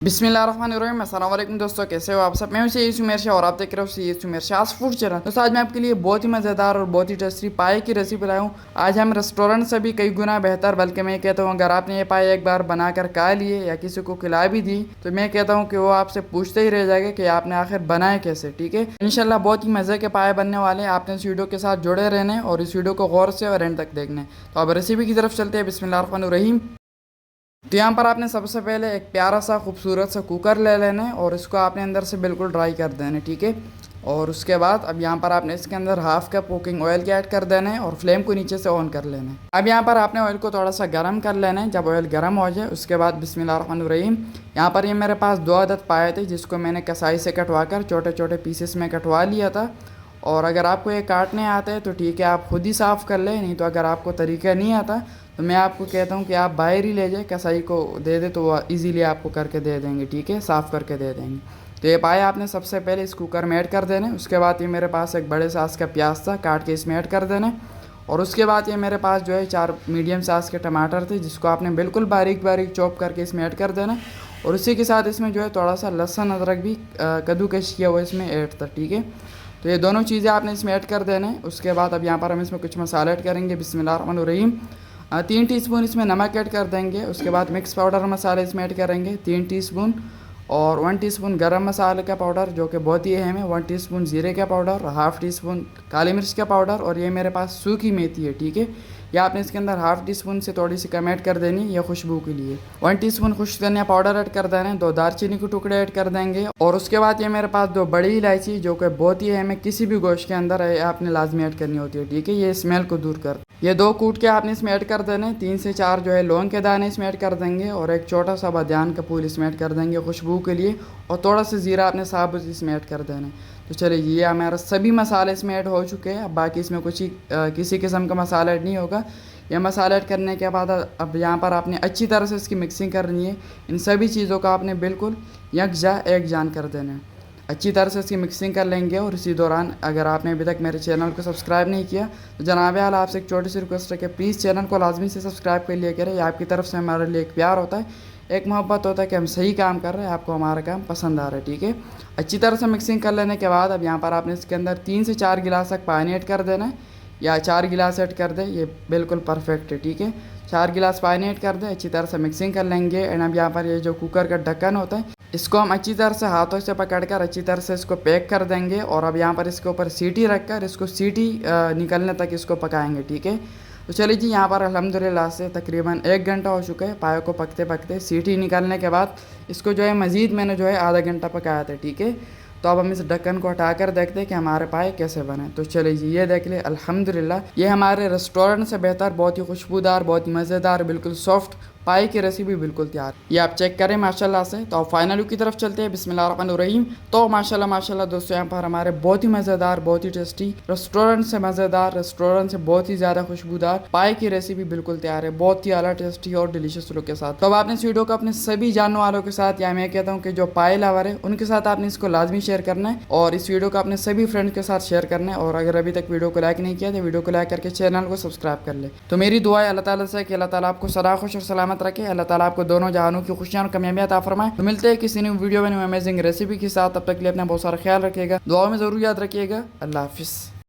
बिस्मिल्लाहिर्रहमानिर्रहीम। अस्सलाम वालेकुम दोस्तों, कैसे हो आप सब। मैं हूं सैयद उमर शाह और आप देख रहे हो सैयद उमर शाह फूड चैनल। दोस्तों आज मैं आपके लिए बहुत ही मज़ेदार और बहुत ही टेस्टी पाए की रेसिपी लाया हूँ। आज हम रेस्टोरेंट से भी कई गुना बेहतर, बल्कि मैं कहता हूँ अगर आपने ये पाए एक बार बनाकर खा लिए या किसी को खिला भी दी तो मैं कहता हूँ कि वो आपसे पूछते ही रह जाएगा कि आपने आखिर बनाए कैसे। ठीक है, इंशाल्लाह बहुत ही मज़े के पाए बनने वाले हैं। आपने इस वीडियो के साथ जुड़े रहने और इस वीडियो को गौर से और एंड तक देखना है। तो अब रेसिपी की तरफ चलते हैं। बिस्मिल्लाहिर्रहमानिर्रहीम। तो यहाँ पर आपने सबसे पहले एक प्यारा सा खूबसूरत सा कुकर ले लेना है और इसको आपने अंदर से बिल्कुल ड्राई कर देना है। ठीक है, और उसके बाद अब यहाँ पर आपने इसके अंदर हाफ कप कुकिंग ऑयल के ऐड कर देना है और फ्लेम को नीचे से ऑन कर लेना है। अब यहाँ पर आपने ऑयल को थोड़ा सा गर्म कर लेना है। जब ऑयल गर्म हो जाए उसके बाद बिस्मिल्लाहिर्रहमानिर्रहीम, यहाँ पर ये मेरे पास 2 अदद पाए थे जिसको मैंने कसाई से कटवा कर छोटे छोटे पीसेस में कटवा लिया था। और अगर आपको ये काटने आते हैं तो ठीक है, आप खुद ही साफ़ कर लें, नहीं तो अगर आपको तरीका नहीं आता तो मैं आपको कहता हूँ कि आप बाहर ही ले जाए, कसाई को दे दे तो वो ईज़िली आपको करके दे देंगे। ठीक है, साफ़ करके दे देंगे। तो ये पाए आपने सबसे पहले इस कुकर में ऐड कर देने। उसके बाद ये मेरे पास एक बड़े साइज़ का प्याज था, काट के इसमें ऐड कर देना। और उसके बाद ये मेरे पास जो है 4 मीडियम साइज़ के टमाटर थे जिसको आपने बिल्कुल बारीक बारीक चॉप करके इसमें ऐड कर देना। और उसी के साथ इसमें जो है थोड़ा सा लहसुन अदरक भी कद्दूकश किया हुआ इसमें ऐड था। ठीक है, तो ये दोनों चीज़ें आपने इसमें ऐड कर देना है। उसके बाद अब यहाँ पर हम इसमें कुछ मसाले ऐड करेंगे। बिस्मिल्लाहिर्रहमानिर्रहीम। 3 टीस्पून इसमें नमक ऐड कर देंगे। उसके बाद मिक्स पाउडर मसाले इसमें ऐड करेंगे 3 टीस्पून, और 1 टीस्पून गरम मसाले का पाउडर जो कि बहुत ही अहम है, 1 टीस्पून जीरे का पाउडर, हाफ़ टीस्पून काली मिर्च का पाउडर, और ये मेरे पास सूखी मेथी है। ठीक है, या आपने इसके अंदर हाफ़ टीस्पून से थोड़ी सी कम ऐड कर देनी है, ये खुशबू के लिए। 1 टीस्पून खुश्क धनिया पाउडर ऐड कर देना है। 2 दालचीनी के टुकड़े ऐड कर देंगे। और उसके बाद ये मेरे पास 2 बड़ी इलायची जो कि बहुत ही अहम है, किसी भी गोश्त के अंदर है आपने लाजमी ऐड करनी होती है। ठीक है, ये स्मेल को दूर कर, ये 2 कूट के आपने इसमें ऐड कर देने। 3 से 4 जो है लौंग के दाने इसमें ऐड कर देंगे और एक छोटा सा बादियान का फूल इसमें ऐड कर देंगे खुशबू के लिए। और थोड़ा सा ज़ीरा आपने साबुत इसमें ऐड कर देना। तो चलिए ये हमारा सभी मसाले इसमें ऐड हो चुके हैं। अब बाकी इसमें कुछ ही किसी किस्म का मसाला ऐड नहीं होगा। ये मसाला ऐड करने के बाद अब यहाँ पर आपने अच्छी तरह से इसकी मिक्सिंग करनी है। इन सभी चीज़ों का आपने बिल्कुल यकजा एक जान कर देना है। अच्छी तरह से इसकी मिक्सिंग कर लेंगे। और इसी दौरान अगर आपने अभी तक मेरे चैनल को सब्सक्राइब नहीं किया तो जनाब हाल आपसे एक छोटी सी रिक्वेस्ट है कि प्लीज़ चैनल को लाजमी से सब्सक्राइब कर लिया करें। आपकी तरफ से हमारे लिए एक प्यार होता है, एक मोहब्बत होता है कि हम सही काम कर रहे हैं, आपको हमारा काम पसंद आ रहा है। ठीक है, अच्छी तरह से मिक्सिंग कर लेने के बाद अब यहाँ पर आपने इसके अंदर 3 से 4 गिलास तक पानी ऐड कर देना है, या 4 गिलास ऐड कर दे, ये बिल्कुल परफेक्ट है। ठीक है, 4 गिलास पानी ऐड कर दे, अच्छी तरह से मिक्सिंग कर लेंगे। एंड अब यहाँ पर ये जो कुकर का ढक्कन होता है इसको हम अच्छी तरह से हाथों से पकड़कर अच्छी तरह से इसको पैक कर देंगे। और अब यहाँ पर इसके ऊपर सीटी रखकर इसको सीटी निकलने तक इसको पकाएंगे। ठीक है, तो चलिए जी, यहाँ पर अल्हम्दुलिल्लाह से तकरीबन 1 घंटा हो चुका है पाए को पकते पकते। सीटी निकालने के बाद इसको जो है मज़ीद मैंने जो है आधा घंटा पकाया था। ठीक है, तो अब हम इस ढक्कन को हटाकर देखते हैं कि हमारे पाए कैसे बने। तो चलिए जी, ये देख ले, अल्हम्दुलिल्लाह ये हमारे रेस्टोरेंट से बेहतर, बहुत ही खुशबूदार, बहुत ही मज़ेदार, बिल्कुल सॉफ्ट पाए की रेसिपी बिल्कुल तैयार। ये आप चेक करें माशाल्लाह से। तो फाइनल लुक की तरफ चलते हैं। बिस्मिल्लाहिर्रहमानिर्रहीम। तो माशाल्लाह माशाल्लाह दोस्तों, यहाँ पर हमारे बहुत ही मज़ेदार, बहुत ही टेस्टी, रेस्टोरेंट से मज़ेदार, रेस्टोरेंट से बहुत ही ज़्यादा खुशबूदार पाए की रेसिपी बिल्कुल तैयार है, बहुत ही आला टेस्टी और डिलीशियस लुक के साथ। तो अब आपने इस वीडियो को अपने सभी जानने वालों के साथ, या मैं कहता हूँ कि जो पाए लवर है उनके साथ आपने इसको लाजमी शेयर करना है और इस वीडियो को अपने सभी फ्रेंड्स के साथ शेयर करना है। और अगर अभी तक वीडियो को लाइक नहीं किया तो वीडियो को लाइक करके चैनल को सब्सक्राइब कर ले। तो मेरी दुआ है अल्लाह ताला से कि अल्लाह ताला आपको सदा खुश और सलामत रखे, अल्लाह ताला आपको दोनों जहानों की खुशियां और कामयाबियां अता फरमाए। तो मिलते हैं किसी न्यू वीडियो में न्यू अमेजिंग रेसिपी के साथ। तब तक के लिए अपना बहुत सारा ख्याल रखिएगा, दुआओं में ज़रूर याद रखिएगा। अल्लाह हाफिज़।